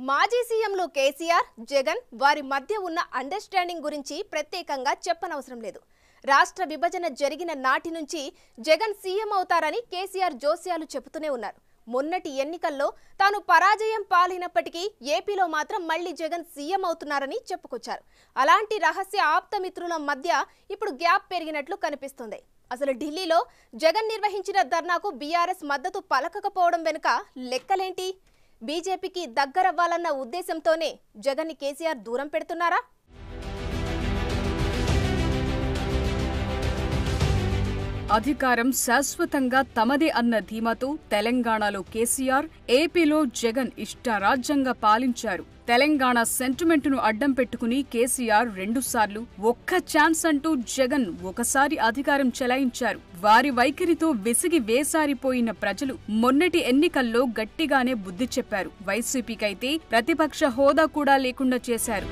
మాజీ సీఎంలు కేసీఆర్, జగన్ వారి మధ్య ఉన్న అండర్స్టాండింగ్ గురించి ప్రత్యేకంగా చెప్పనవసరం లేదు. రాష్ట్ర విభజన జరిగిన నాటి నుంచి జగన్ సీఎం అవుతారని కేసీఆర్ జోస్యాలు చెబుతూనే ఉన్నారు. మొన్నటి ఎన్నికల్లో తాను పరాజయం పాలైనప్పటికీ ఏపీలో మాత్రం మళ్లీ జగన్ సీఎం అవుతున్నారని చెప్పుకొచ్చారు. అలాంటి రహస్య ఆప్తమిత్రుల మధ్య ఇప్పుడు గ్యాప్ పెరిగినట్లు కనిపిస్తుంది. అసలు ఢిల్లీలో జగన్ నిర్వహించిన ధర్నాకు బీఆర్ఎస్ మద్దతు పలకకపోవడం వెనుక లెక్కలేంటి? బీజేపీకి దగ్గరవ్వాలన్న ఉద్దేశంతోనే జగన్ని కేసీఆర్ దూరం పెడుతున్నారా? అధికారం శాశ్వతంగా తమదే అన్న ధీమాతో తెలంగాణలో కేసీఆర్, ఏపీలో జగన్ ఇష్టారాజ్యంగా పాలించారు. తెలంగాణ సెంటిమెంటును అడ్డం పెట్టుకుని కేసీఆర్ రెండుసార్లు, ఒక్క ఛాన్స్ అంటూ జగన్ ఒకసారి అధికారం చెలాయించారు. వారి వైఖరితో విసిగి వేసారిపోయిన ప్రజలు మొన్నటి ఎన్నికల్లో గట్టిగానే బుద్ధి చెప్పారు. వైసీపీకైతే ప్రతిపక్ష హోదా కూడా లేకుండా చేశారు.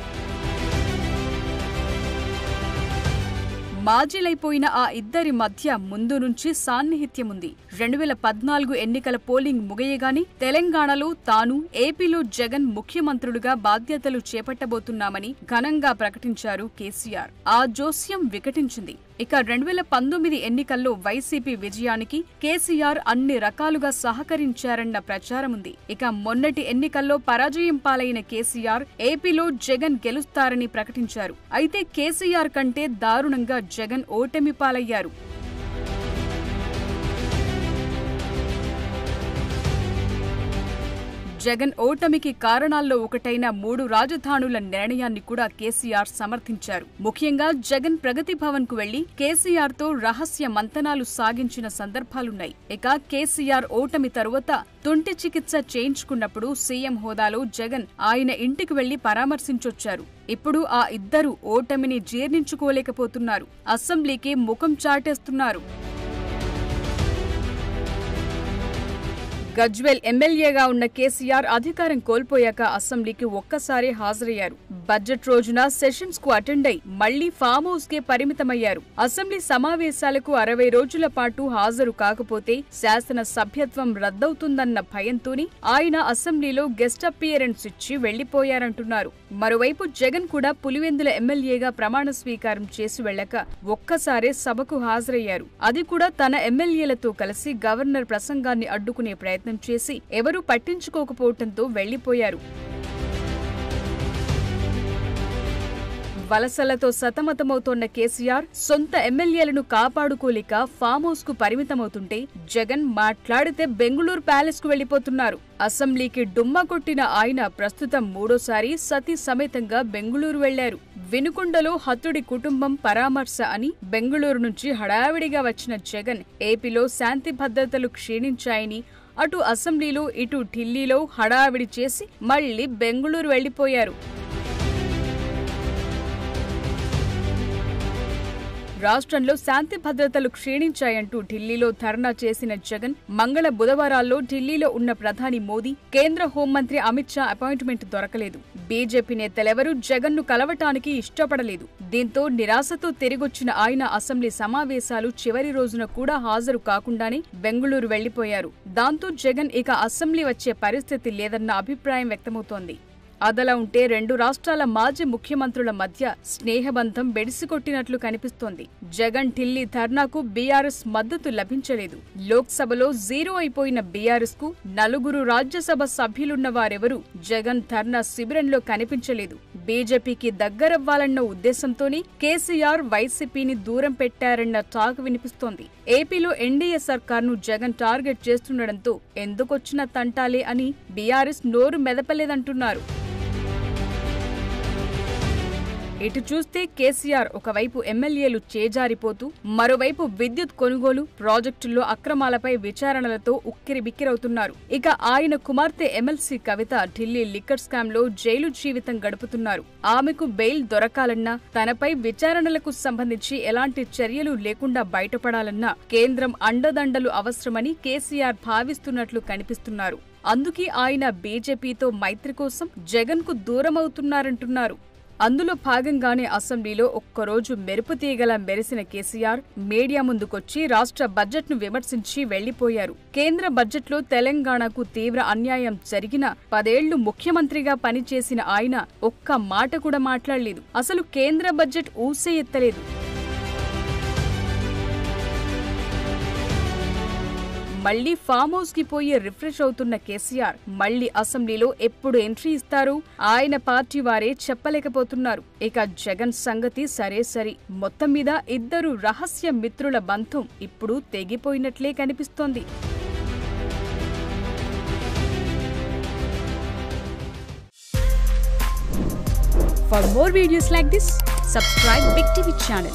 మాజీలైపోయిన ఆ ఇద్దరి మధ్య ముందు నుంచి సాన్నిహిత్యముంది. 2014 ఎన్నికల పోలింగ్ ముగియగానే తెలంగాణలో తాను, ఏపీలో జగన్ ముఖ్యమంత్రులుగా బాధ్యతలు చేపట్టబోతున్నామని ఘనంగా ప్రకటించారు కేసీఆర్. ఆ జోస్యం వికటించింది. ఇక 2019 ఎన్నికల్లో వైసీపీ విజయానికి కేసీఆర్ అన్ని రకాలుగా సహకరించారన్న ప్రచారముంది. ఇక మొన్నటి ఎన్నికల్లో పరాజయం పాలైన కేసీఆర్ ఏపీలో జగన్ గెలుస్తారని ప్రకటించారు. అయితే కేసీఆర్ కంటే దారుణంగా జగన్ ఓటమి పాలయ్యారు. జగన్ ఓటమికి కారణాల్లో ఒకటైన 3 రాజధానుల నిర్ణయాన్ని కూడా కేసీఆర్ సమర్థించారు. ముఖ్యంగా జగన్ ప్రగతి భవన్ కు వెళ్లి కేసీఆర్ తో రహస్య మంతనాలు సాగించిన సందర్భాలున్నాయి. ఇక కేసీఆర్ ఓటమి తరువాత తుంటి చికిత్స చేయించుకున్నప్పుడు సీఎం హోదాలో జగన్ ఆయన ఇంటికి వెళ్లి పరామర్శించొచ్చారు. ఇప్పుడు ఆ ఇద్దరు ఓటమిని జీర్ణించుకోలేకపోతున్నారు. అసెంబ్లీకి ముఖం చాటేస్తున్నారు. గజ్వేల్ ఎమ్మెల్యేగా ఉన్న కేసీఆర్ అధికారం కోల్పోయాక అసెంబ్లీకి ఒక్కసారే హాజరయ్యారు. బడ్జెట్ రోజున సెషన్స్ కు అటెండ్ అయి మళ్లీ ఫామ్ హౌస్ కే పరిమితమయ్యారు. అసెంబ్లీ సమావేశాలకు 60 రోజుల పాటు హాజరు కాకపోతే శాసన సభ్యత్వం రద్దవుతుందన్న భయంతోనే ఆయన అసెంబ్లీలో గెస్ట్ అపియరెన్స్ ఇచ్చి వెళ్లిపోయారంటున్నారు. మరోవైపు జగన్ కూడా పులివెందుల ఎమ్మెల్యేగా ప్రమాణ స్వీకారం చేసి వెళ్లక ఒక్కసారే సభకు హాజరయ్యారు. అది కూడా తన ఎమ్మెల్యేలతో కలిసి గవర్నర్ ప్రసంగాన్ని అడ్డుకునే ప్రయత్నం చేసి ఎవరూ పట్టించుకోకపోవడంతో వెళ్లిపోయారు. వలసలతో సతమతమవుతోన్న కేసీఆర్ సొంత ఎమ్మెల్యేలను కాపాడుకోలేక ఫామ్ హౌస్ కు పరిమితమవుతుంటే జగన్ మాట్లాడితే బెంగుళూరు ప్యాలెస్ కు వెళ్లిపోతున్నారు. అసెంబ్లీకి డుమ్మా కొట్టిన ఆయన ప్రస్తుతం 3వ సతీ సమేతంగా బెంగుళూరు వెళ్లారు. వినుకొండలో హతుడి కుటుంబం పరామర్శ అని బెంగుళూరు నుంచి హడావిడిగా వచ్చిన జగన్ ఏపీలో శాంతి భద్రతలు క్షీణించాయని అటు అసెంబ్లీలో ఇటు ఢిల్లీలో హడావిడి చేసి మళ్లీ బెంగుళూరు వెళ్లిపోయారు. రాష్ట్రంలో శాంతి భద్రతలు క్షీణించాయంటూ ఢిల్లీలో ధర్నా చేసిన జగన్ మంగళ బుధవారాల్లో ఢిల్లీలో ఉన్న ప్రధాని మోదీ, కేంద్ర హోంమంత్రి అమిత్ షా అపాయింట్మెంట్ దొరకలేదు. బీజేపీ నేతలెవరూ జగన్ ను కలవటానికి ఇష్టపడలేదు. దీంతో నిరాశతో తిరిగొచ్చిన ఆయన అసెంబ్లీ సమావేశాలు చివరి రోజున కూడా హాజరు కాకుండానే బెంగుళూరు వెళ్లిపోయారు. దాంతో జగన్ ఇక అసెంబ్లీ వచ్చే పరిస్థితి లేదన్న అభిప్రాయం వ్యక్తమవుతోంది. అదలా ఉంటే 2 రాష్ట్రాల మాజీ ముఖ్యమంత్రుల మధ్య స్నేహబంధం బెడిసికొట్టినట్లు కనిపిస్తోంది. జగన్ ఢిల్లీ ధర్నాకు బీఆర్ఎస్ మద్దతు లభించలేదు. లోక్సభలో 0 అయిపోయిన బీఆర్ఎస్ కు 4 రాజ్యసభ సభ్యులున్న వారెవరూ జగన్ ధర్నా శిబిరంలో కనిపించలేదు. బీజేపీకి దగ్గరవ్వాలన్న ఉద్దేశంతోనే కేసీఆర్ వైసీపీని దూరం పెట్టారన్న టాక్ వినిపిస్తోంది. ఏపీలో ఎన్డీఏ సర్కార్ను జగన్ టార్గెట్ చేస్తుండటంతో ఎందుకొచ్చిన తంటాలే అని బీఆర్ఎస్ నోరు మెదపలేదంటున్నారు. ఇటు చూస్తే కేసీఆర్ ఒకవైపు ఎమ్మెల్యేలు చేజారిపోతూ మరోవైపు విద్యుత్ కొనుగోలు ప్రాజెక్టుల్లో అక్రమాలపై విచారణలతో ఉక్కిరిబిక్కిరవుతున్నారు. ఇక ఆయన కుమార్తె ఎమ్మెల్సీ కవిత ఢిల్లీ లిక్కర్ స్కామ్ లో జైలు జీవితం గడుపుతున్నారు. ఆమెకు బెయిల్ దొరకాలన్నా తనపై విచారణలకు సంబంధించి ఎలాంటి చర్యలు లేకుండా బయటపడాలన్నా కేంద్రం అండదండలు అవసరమని కేసీఆర్ భావిస్తున్నట్లు కనిపిస్తున్నారు. అందుకే ఆయన బీజేపీతో మైత్రి కోసం జగన్ కు దూరమవుతున్నారంటున్నారు. అందులో భాగంగానే అసెంబ్లీలో ఒక్కరోజు మెరుపు తీగలా మెరిసిన కేసీఆర్ మీడియా ముందుకొచ్చి రాష్ట్ర బడ్జెట్ను విమర్శించి వెళ్లిపోయారు. కేంద్ర బడ్జెట్లో తెలంగాణకు తీవ్ర అన్యాయం జరిగిన 10 ఏళ్లు ముఖ్యమంత్రిగా పనిచేసిన ఆయన ఒక్క మాట కూడా మాట్లాడలేదు. అసలు కేంద్ర బడ్జెట్ ఊసే ఎత్తలేదు. మళ్లీ ఫామ్ హౌస్ కి పోయి రిఫ్రెష్ అవుతున్న కేసీఆర్ మళ్లీ అసెంబ్లీలో ఎప్పుడు ఎంట్రీ ఇస్తారు ఆయన పార్టీ వారే చెప్పలేకపోతున్నారు. ఇక జగన్ సంగతి సరే మొత్తం మీద ఇద్దరు రహస్య మిత్రుల బంధం ఇప్పుడు తెగిపోయినట్లే కనిపిస్తోంది. For more videos like this, subscribe Big TV channel.